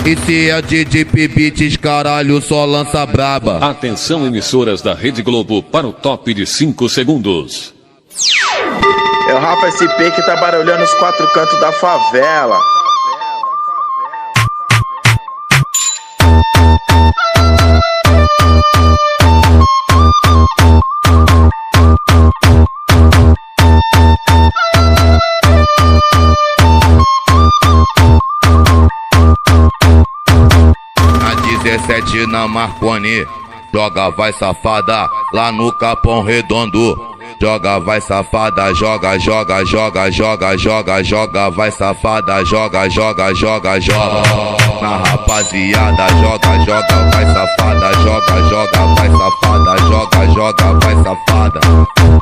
Esse é DJ Beats, caralho, só lança braba. Atenção, emissoras da Rede Globo, para o top de 5 segundos. É o Rafa SP que tá barulhando os 4 cantos da favela. A 17 na Marconi, joga vai safada, lá no Capão Redondo. Joga vai safada, joga, joga, joga, joga, joga, joga, vai safada, joga, joga, joga, joga. Na rapaziada, joga, joga, vai safada, joga, joga, vai safada, joga, joga, vai safada.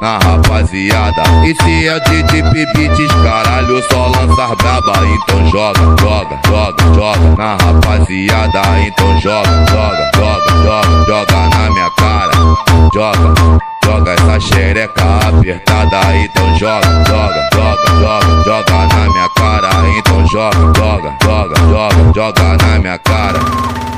Na rapaziada, esse é o DJ Beats, caralho, só lançar braba. Então joga, joga, joga, joga. Na rapaziada, então joga, joga, joga, joga, joga na minha cara. Joga. Joga essa xereca apertada, então joga, joga, joga, joga, joga na minha cara, então joga, joga, joga, joga, joga na minha cara.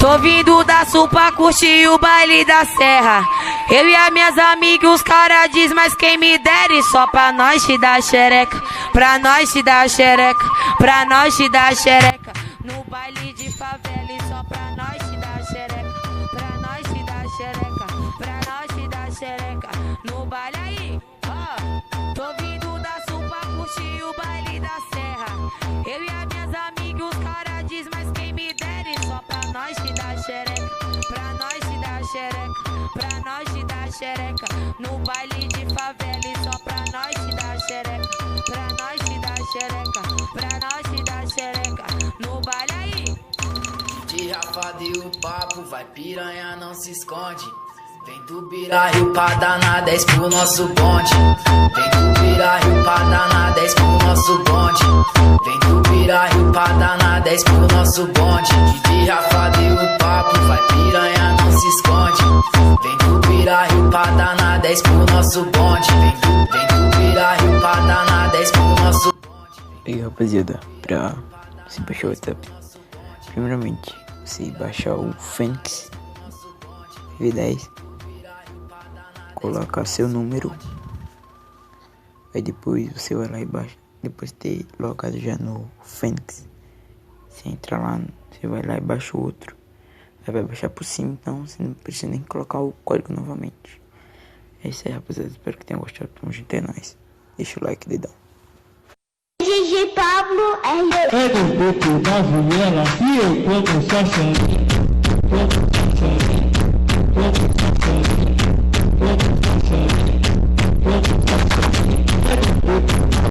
Tô vindo da Sul pra curtir o baile da serra. Eu e as minhas amigas, os caras diz, mas quem me dera, só pra nós te dar xereca, pra nós te dar xereca, pra nós te dar xereca. No baile de favela e só pra nós te dar xereca, pra nós te dar xereca, pra nós te dar xereca. No baile aí, ó, tô vindo da Sul pra curtir o baile da serra. Eu e as minhas amigas, os caras diz, mas quem me dera, só pra nós te dar xereca, pra nós te dar xereca, pra nós te dar xereca. No baile de favela e só pra nós te dar xereca, pra nós te dar xereca, pra nós te dar xereca. No baile aí. De Rafa deu o papo, vai piranha, não se esconde. Vem do Biraio pra dar na 10 pro nosso bonde. Vem do Biraio pra dar na 10 pro nosso bonde. Vem do Biraio pra dar na 10 pro nosso bonde. De Rafa deu o papo, vai piranha, não se esconde. Vem do Biraio pra dar na 10 pro nosso bonde. Vem do Biraio pra dar na 10 pro nosso bonde. E aí, rapaziada, pra se baixar o WhatsApp, primeiramente você baixar o Fênix V10, colocar seu número, aí depois você vai lá e baixa. Depois de ter logado já no Fênix, você entra lá, você vai lá e baixa o outro, aí vai baixar por cima, então você não precisa nem colocar o código novamente. É isso aí, rapaziada, espero que tenham gostado. Tamo junto, é nóis. Deixa o like, dedão. DJ Pablo é do Beco da Viela e eu tô com